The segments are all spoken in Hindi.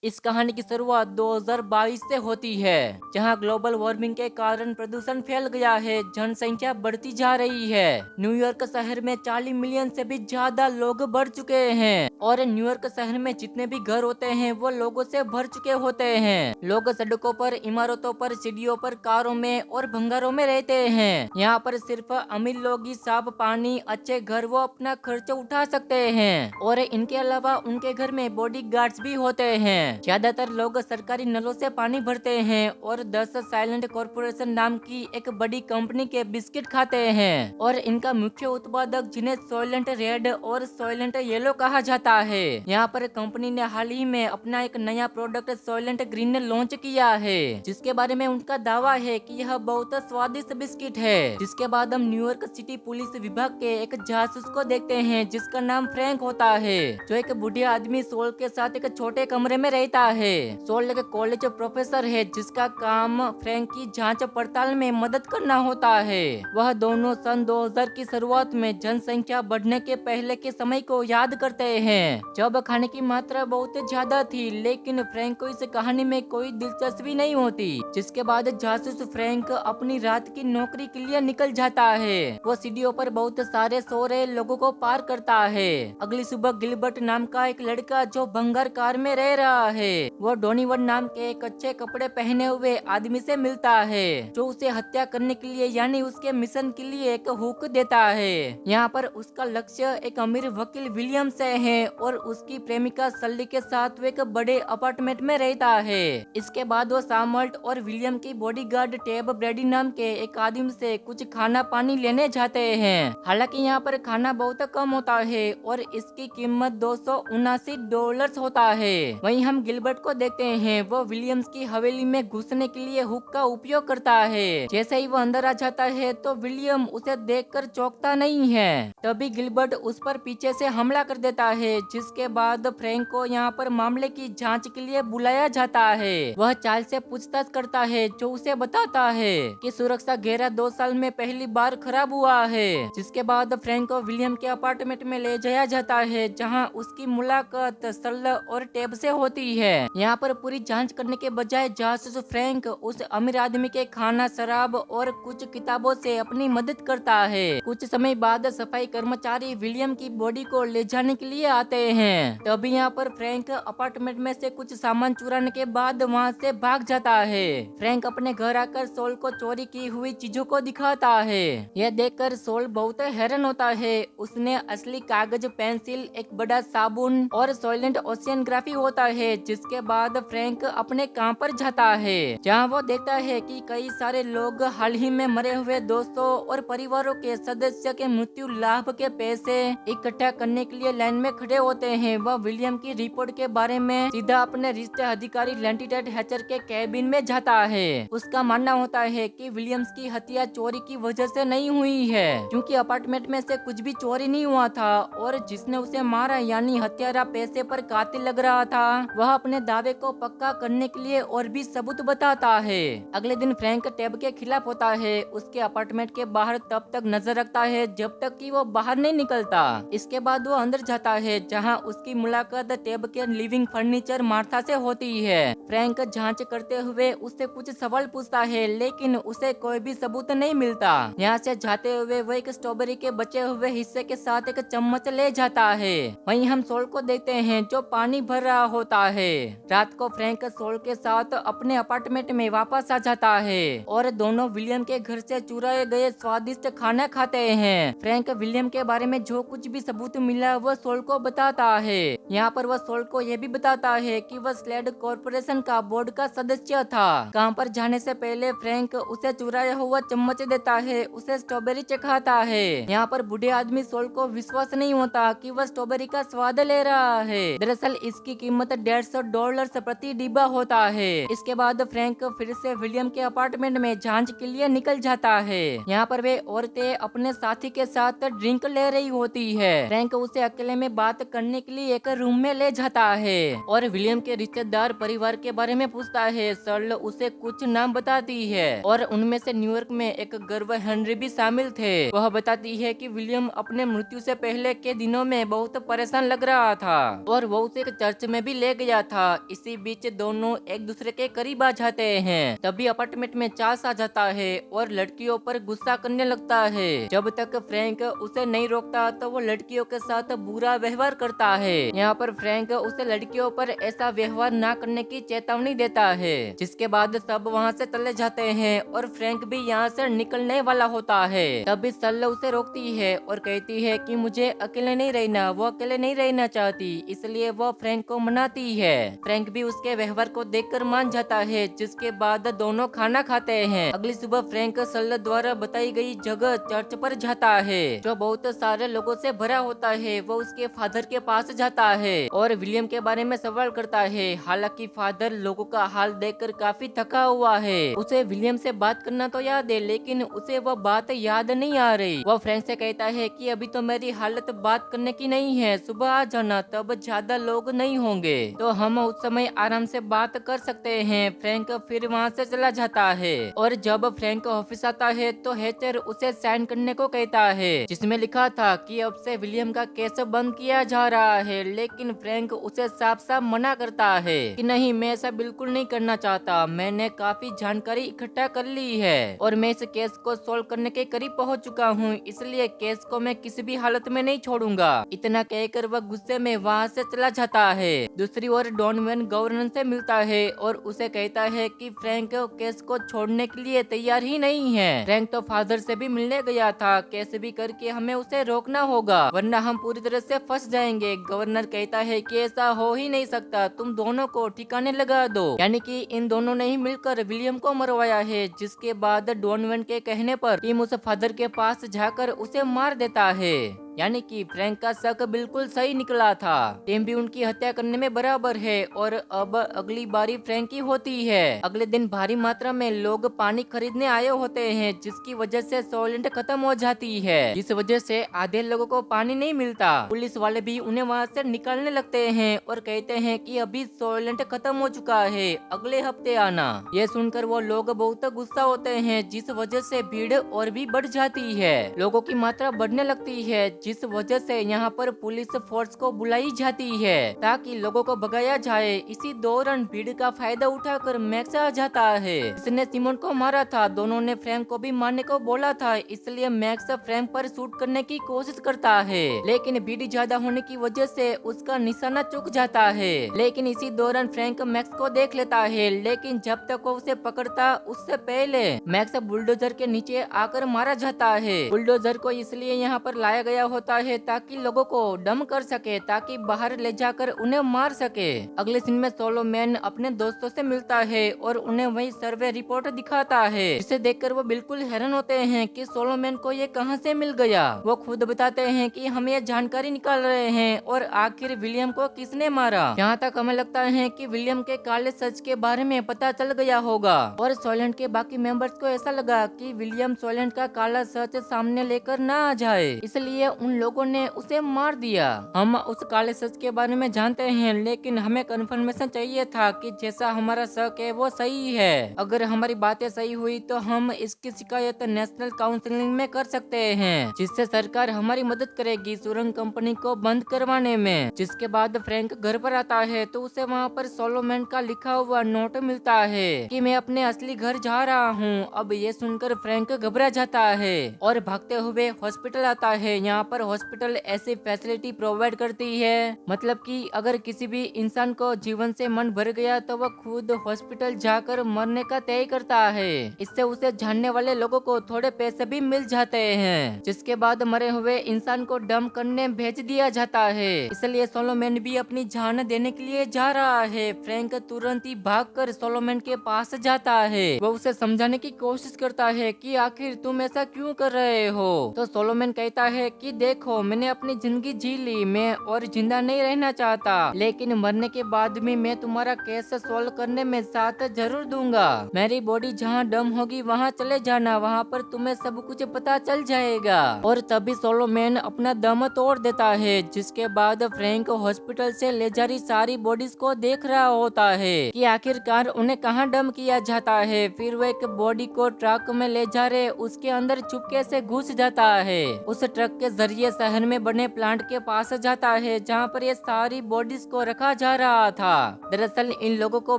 इस कहानी की शुरुआत 2022 से होती है, जहां ग्लोबल वार्मिंग के कारण प्रदूषण फैल गया है, जनसंख्या बढ़ती जा रही है। न्यूयॉर्क शहर में 40 मिलियन से भी ज्यादा लोग बढ़ चुके हैं और न्यूयॉर्क शहर में जितने भी घर होते हैं वो लोगों से भर चुके होते हैं। लोग सड़कों पर, इमारतों पर, सीढ़ियों पर, कारों में और भंगारों में रहते हैं। यहाँ पर सिर्फ अमीर लोग ही साफ पानी, अच्छे घर वो अपना खर्च उठा सकते हैं और इनके अलावा उनके घर में बॉडी गार्ड्स भी होते हैं। ज्यादातर लोग सरकारी नलों से पानी भरते हैं और 10 साइलेंट कॉर्पोरेशन नाम की एक बड़ी कंपनी के बिस्किट खाते हैं और इनका मुख्य उत्पादक, जिन्हें सोइलेंट रेड और सोइलेंट येलो कहा जाता है। यहाँ पर कंपनी ने हाल ही में अपना एक नया प्रोडक्ट सोइलेंट ग्रीन लॉन्च किया है, जिसके बारे में उनका दावा है कि यह बहुत स्वादिष्ट बिस्किट है। जिसके बाद हम न्यूयॉर्क सिटी पुलिस विभाग के एक जासूस को देखते हैं, जिसका नाम फ्रैंक होता है, जो एक बूढ़े आदमी सोल के साथ एक छोटे कमरे में रहता है। सोल एक कॉलेज प्रोफेसर है, जिसका काम फ्रैंक की जांच पड़ताल में मदद करना होता है। वह दोनों सन 2000 की शुरुआत में जनसंख्या बढ़ने के पहले के समय को याद करते हैं, जब खाने की मात्रा बहुत ज्यादा थी, लेकिन फ्रैंक को इस कहानी में कोई दिलचस्पी नहीं होती। जिसके बाद जासूस फ्रैंक अपनी रात की नौकरी के लिए निकल जाता है। वो सीढ़ियों पर बहुत सारे सो रहे लोगों को पार करता है। अगली सुबह गिलबर्ट नाम का एक लड़का, जो भंगार कार में रह रहा है, वो डोनीवन नाम के एक अच्छे कपड़े पहने हुए आदमी से मिलता है, जो उसे हत्या करने के लिए यानी उसके मिशन के लिए एक हुक देता है। यहाँ पर उसका लक्ष्य एक अमीर वकील विलियम से है और उसकी प्रेमिका सल्ली के साथ वो एक बड़े अपार्टमेंट में रहता है। इसके बाद वो सामल्ट और विलियम की बॉडीगार्ड टेब ब्रेडी नाम के एक आदमी से कुछ खाना पानी लेने जाते हैं। हालांकि यहाँ पर खाना बहुत कम होता है और इसकी कीमत $279 होता है। वहीं हम गिलबर्ट को देखते हैं, वो विलियम्स की हवेली में घुसने के लिए हुक का उपयोग करता है। जैसे ही वो अंदर आ जाता है तो विलियम उसे देखकर चौंकता नहीं है। तभी गिलबर्ट उस पर पीछे से हमला कर देता है, जिसके बाद फ्रैंक को यहाँ पर मामले की जांच के लिए बुलाया जाता है। वह चार्ल्स से पूछताछ करता है, जो उसे बताता है कि सुरक्षा घेरा 2 साल में पहली बार खराब हुआ है। जिसके बाद फ्रैंक को विलियम के अपार्टमेंट में ले जाया जाता है, जहाँ उसकी मुलाकात सल और टेब से होती है। यहाँ पर पूरी जांच करने के बजाय जासूस फ्रैंक उस अमीर आदमी के खाना, शराब और कुछ किताबों से अपनी मदद करता है। कुछ समय बाद सफाई कर्मचारी विलियम की बॉडी को ले जाने के लिए आते हैं। तभी यहाँ पर फ्रैंक अपार्टमेंट में से कुछ सामान चुराने के बाद वहाँ से भाग जाता है। फ्रैंक अपने घर आकर सोल को चोरी की हुई चीजों को दिखाता है। यह देखकर सोल बहुत हैरान होता है। उसने असली कागज, पेंसिल, एक बड़ा साबुन और सोइलेंट ओशियनग्राफी होता है। जिसके बाद फ्रैंक अपने काम पर जाता है, जहाँ वो देखता है कि कई सारे लोग हाल ही में मरे हुए दोस्तों और परिवारों के सदस्य के मृत्यु लाभ के पैसे इकट्ठा करने के लिए लाइन में खड़े होते हैं। वह विलियम की रिपोर्ट के बारे में सीधा अपने रिश्ते अधिकारी लेंटिटेड हैचर के कैबिन में जाता है। उसका मानना होता है कि विलियम्स की हत्या चोरी की वजह से नहीं हुई है, क्योंकि अपार्टमेंट में से कुछ भी चोरी नहीं हुआ था और जिसने उसे मारा यानी हत्यारा पैसे पर कातिल लग रहा था। वह अपने दावे को पक्का करने के लिए और भी सबूत बताता है। अगले दिन फ्रैंक टेब के खिलाफ होता है। उसके अपार्टमेंट के बाहर तब तक नजर रखता है जब तक कि वो बाहर नहीं निकलता। इसके बाद वो अंदर जाता है, जहां उसकी मुलाकात टेब के लिविंग फर्नीचर मार्था से होती है। फ्रैंक जांच करते हुए उससे कुछ सवाल पूछता है, लेकिन उसे कोई भी सबूत नहीं मिलता। यहाँ से जाते हुए वो एक स्ट्रॉबेरी के बचे हुए हिस्से के साथ एक चम्मच ले जाता है। वहीं हम सोल को देखते हैं, जो पानी भर रहा होता है। रात को फ्रैंक सोल के साथ अपने अपार्टमेंट में वापस आ जाता है और दोनों विलियम के घर से चुराए गए स्वादिष्ट खाना खाते हैं। फ्रैंक विलियम के बारे में जो कुछ भी सबूत मिला वह सोल को बताता है। यहाँ पर वह सोल को यह भी बताता है कि वह स्लेड कॉर्पोरेशन का बोर्ड का सदस्य था। काम पर जाने से पहले फ्रैंक उसे चुराया हुआ चम्मच देता है, उसे स्ट्रॉबेरी चखाता है। यहाँ पर बूढ़े आदमी सोल को विश्वास नहीं होता कि वह स्ट्रॉबेरी का स्वाद ले रहा है। दरअसल इसकी कीमत $150 प्रति डिब्बा होता है। इसके बाद फ्रैंक फिर से विलियम के अपार्टमेंट में जांच के लिए निकल जाता है। यहाँ पर वे औरतें अपने साथी के साथ ड्रिंक ले रही होती है। फ्रैंक उसे अकेले में बात करने के लिए एक रूम में ले जाता है और विलियम के रिश्तेदार परिवार के बारे में पूछता है। सर्ल उसे कुछ नाम बताती है और उनमें से न्यूयॉर्क में एक गर्व हेनरी भी शामिल थे। वह बताती है कि विलियम अपने मृत्यु से पहले के दिनों में बहुत परेशान लग रहा था और वो उसे एक चर्च में भी ले गया गया था। इसी बीच दोनों एक दूसरे के करीब आ जाते हैं। तभी अपार्टमेंट में चार्ल्स आ जाता है और लड़कियों पर गुस्सा करने लगता है। जब तक फ्रैंक उसे नहीं रोकता तो वो लड़कियों के साथ बुरा व्यवहार करता है। यहाँ पर फ्रैंक उसे लड़कियों पर ऐसा व्यवहार न करने की चेतावनी देता है, जिसके बाद सब वहाँ से चले जाते हैं और फ्रैंक भी यहाँ से निकलने वाला होता है। तभी सल उसे रोकती है और कहती है कि मुझे अकेले नहीं रहना। वो अकेले नहीं रहना चाहती, इसलिए वो फ्रैंक को मनाती है। फ्रैंक भी उसके व्यवहार को देखकर मान जाता है, जिसके बाद दोनों खाना खाते हैं। अगली सुबह फ्रैंक सल द्वारा बताई गई जगह चर्च पर जाता है, जो बहुत सारे लोगों से भरा होता है। वो उसके फादर के पास जाता है और विलियम के बारे में सवाल करता है। हालांकि फादर लोगों का हाल देखकर काफी थका हुआ है। उसे विलियम से बात करना तो याद है, लेकिन उसे वो बात याद नहीं आ रही। वो फ्रैंक से कहता है कि अभी तो मेरी हालत बात करने की नहीं है, सुबह आ जाना, तब ज्यादा लोग नहीं होंगे तो हम उस समय आराम से बात कर सकते हैं। फ्रैंक फिर वहाँ से चला जाता है और जब फ्रैंक ऑफिस आता है तो हेचर उसे साइन करने को कहता है, जिसमें लिखा था कि अब से विलियम का केस बंद किया जा रहा है। लेकिन फ्रैंक उसे साफ साफ मना करता है कि नहीं, मैं ऐसा बिल्कुल नहीं करना चाहता। मैंने काफी जानकारी इकट्ठा कर ली है और मैं इस केस को सोल्व करने के करीब पहुंच चुका हूं, इसलिए केस को मैं किसी भी हालत में नहीं छोड़ूंगा। इतना कहकर वह गुस्से में वहां से चला जाता है। दूसरी ओर डॉनवन गवर्नर से मिलता है और उसे कहता है कि फ्रैंक केस को छोड़ने के लिए तैयार ही नहीं है। फ्रैंक तो फादर से भी मिलने गया था, कैसे भी करके हमें उसे रोकना होगा वरना हम पूरी तरह से फंस जाएंगे। गवर्नर कहता है कि ऐसा हो ही नहीं सकता, तुम दोनों को ठिकाने लगा दो। यानी कि इन दोनों ने ही मिलकर विलियम को मरवाया है। जिसके बाद डॉनवन के कहने पर टीम उस फादर के पास जाकर उसे मार देता है। यानी कि फ्रैंक का शक बिल्कुल सही निकला था। टीम भी उनकी हत्या करने में बराबर है और अब अगली बारी फ्रैंक की होती है। अगले दिन भारी मात्रा में लोग पानी खरीदने आए होते हैं, जिसकी वजह से सॉल्वेंट खत्म हो जाती है, जिस वजह से आधे लोगों को पानी नहीं मिलता। पुलिस वाले भी उन्हें वहाँ से निकालने लगते हैं और कहते हैं कि अभी सॉल्वेंट खत्म हो चुका है, अगले हफ्ते आना। ये सुनकर वो लोग बहुत गुस्सा होते हैं, जिस वजह से भीड़ और भी बढ़ जाती है। लोगों की मात्रा बढ़ने लगती है, जिस वजह से यहाँ पर पुलिस फोर्स को बुलाई जाती है ताकि लोगों को भगाया जाए। इसी दौरान भीड़ का फायदा उठाकर मैक्स आ जाता है। इसने सिमोन को मारा था, दोनों ने फ्रैंक को भी मारने को बोला था, इसलिए मैक्स फ्रैंक पर शूट करने की कोशिश करता है, लेकिन भीड़ ज्यादा होने की वजह से उसका निशाना चूक जाता है। लेकिन इसी दौरान फ्रैंक मैक्स को देख लेता है, लेकिन जब तक वो उसे पकड़ता उससे पहले मैक्स बुलडोजर के नीचे आकर मारा जाता है। बुलडोजर को इसलिए यहाँ पर लाया गया होता है ताकि लोगों को डम कर सके, ताकि बाहर ले जाकर उन्हें मार सके। अगले सीन में सोलोमैन अपने दोस्तों से मिलता है और उन्हें वही सर्वे रिपोर्ट दिखाता है, जिसे देखकर वो बिल्कुल हैरान होते हैं कि सोलोमैन को ये कहां से मिल गया। वो खुद बताते हैं कि हम ये जानकारी निकाल रहे हैं और आखिर विलियम को किसने मारा। यहाँ तक हमें लगता है कि विलियम के काले सच के बारे में पता चल गया होगा और सोलैंड के बाकी मेंबर्स को ऐसा लगा कि विलियम सोलैंड का काला सच सामने लेकर ना आ जाए, इसलिए उन लोगों ने उसे मार दिया। हम उस काले सच के बारे में जानते हैं, लेकिन हमें कंफर्मेशन चाहिए था कि जैसा हमारा शक है वो सही है। अगर हमारी बातें सही हुई तो हम इसकी शिकायत नेशनल काउंसिलिंग में कर सकते हैं, जिससे सरकार हमारी मदद करेगी सुरंग कंपनी को बंद करवाने में। जिसके बाद फ्रैंक घर पर आता है तो उसे वहाँ पर सोलोमैन का लिखा हुआ नोट मिलता है कि मैं अपने असली घर जा रहा हूँ। अब ये सुनकर फ्रैंक घबरा जाता है और भागते हुए हॉस्पिटल आता है। यहाँ पर हॉस्पिटल ऐसी फैसिलिटी प्रोवाइड करती है, मतलब कि अगर किसी भी इंसान को जीवन से मन भर गया तो वह खुद हॉस्पिटल जाकर मरने का तय करता है। इससे उसे जानने वाले लोगों को थोड़े पैसे भी मिल जाते हैं, जिसके बाद मरे हुए इंसान को डंप करने भेज दिया जाता है। इसलिए सोलोमैन भी अपनी जान देने के लिए जा रहा है। फ्रैंक तुरंत ही भागकर सोलोमैन के पास जाता है। वो उसे समझाने की कोशिश करता है कि आखिर तुम ऐसा क्यों कर रहे हो। तो सोलोमैन कहता है कि देखो, मैंने अपनी जिंदगी जी ली, मैं और जिंदा नहीं रहना चाहता, लेकिन मरने के बाद भी मैं तुम्हारा केस सोल्व करने में साथ जरूर दूंगा। मेरी बॉडी जहाँ डम होगी वहाँ चले जाना, वहाँ पर तुम्हें सब कुछ पता चल जाएगा। और तभी सोलोमैन अपना दम तोड़ देता है। जिसके बाद फ्रैंक हॉस्पिटल से ले जा रही सारी बॉडीज को देख रहा होता है कि आखिरकार उन्हें कहाँ डम किया जाता है। फिर वो एक बॉडी को ट्रक में ले जा रहे उसके अंदर चुपके से घुस जाता है। उस ट्रक के फिर ये शहर में बने प्लांट के पास जाता है जहाँ पर ये सारी बॉडीज को रखा जा रहा था। दरअसल इन लोगों को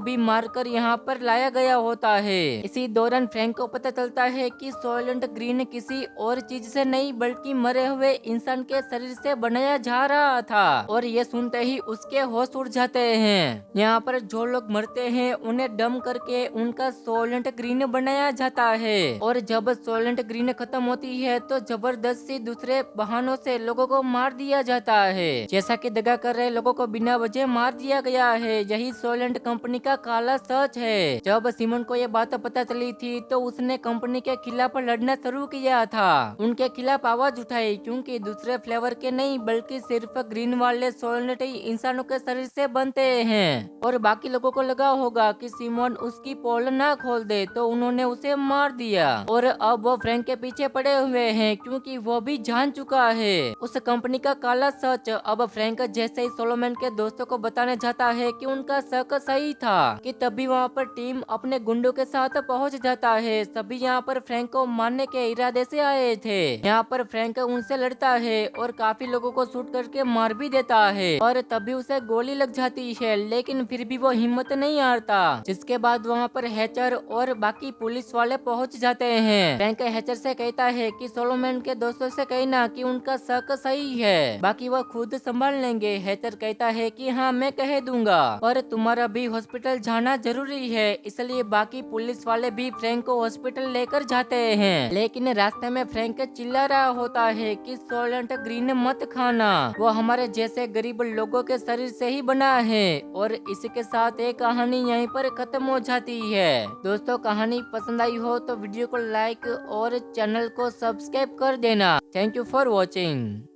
भी मारकर यहाँ पर लाया गया होता है। इसी दौरान फ्रैंक को पता चलता है कि सोयलेंट ग्रीन किसी और चीज से नहीं बल्कि मरे हुए इंसान के शरीर से बनाया जा रहा था और ये सुनते ही उसके होश उड़ जाते हैं। यहाँ पर जो लोग मरते हैं उन्हें डम करके उनका सोयलेंट ग्रीन बनाया जाता है और जब सोयलेंट ग्रीन खत्म होती है तो जबरदस्ती दूसरे बहानों से लोगों को मार दिया जाता है, जैसा कि दगा कर रहे लोगों को बिना वजह मार दिया गया है। यही सोयलेंट कंपनी का काला सच है। जब सिमोन को ये बात पता चली थी तो उसने कंपनी के खिलाफ लड़ना शुरू किया था, उनके खिलाफ आवाज उठाई, क्योंकि दूसरे फ्लेवर के नहीं बल्कि सिर्फ ग्रीन वाले सोयलेंट ही इंसानों के शरीर से बनते हैं। और बाकी लोगों को लगा होगा कि सिमोन उसकी पोल ना खोल दे तो उन्होंने उसे मार दिया और अब वो फ्रैंक के पीछे पड़े हुए हैं क्योंकि वो भी जान चुका है उस कंपनी का काला सच। अब फ्रैंक जैसे ही सोलोमन के दोस्तों को बताने जाता है कि उनका शक सही था कि तभी वहाँ पर टीम अपने गुंडों के साथ पहुँच जाता है। सभी यहाँ पर फ्रैंक को मारने के इरादे से आए थे। यहाँ पर फ्रैंक उनसे लड़ता है और काफी लोगों को शूट करके मार भी देता है और तभी उसे गोली लग जाती है, लेकिन फिर भी वो हिम्मत नहीं हारता। जिसके बाद वहाँ पर हैचर और बाकी पुलिस वाले पहुँच जाते हैं। फ्रैंक हैचर से कहता है कि सोलोमन के दोस्तों से कहना कि उनका शक सही है, बाकी वो खुद संभाल लेंगे। हैचर कहता है कि हाँ मैं कह दूंगा, पर तुम्हारा भी हॉस्पिटल जाना जरूरी है। इसलिए बाकी पुलिस वाले भी फ्रैंक को हॉस्पिटल लेकर जाते हैं, लेकिन रास्ते में फ्रैंक चिल्ला रहा होता है कि सोयलेंट ग्रीन मत खाना, वो हमारे जैसे गरीब लोगों के शरीर से ही बना है। और इसके साथ एक कहानी यहीं पर खत्म हो जाती है। दोस्तों कहानी पसंद आई हो तो वीडियो को लाइक और चैनल को सब्सक्राइब कर देना। Thank you for watching.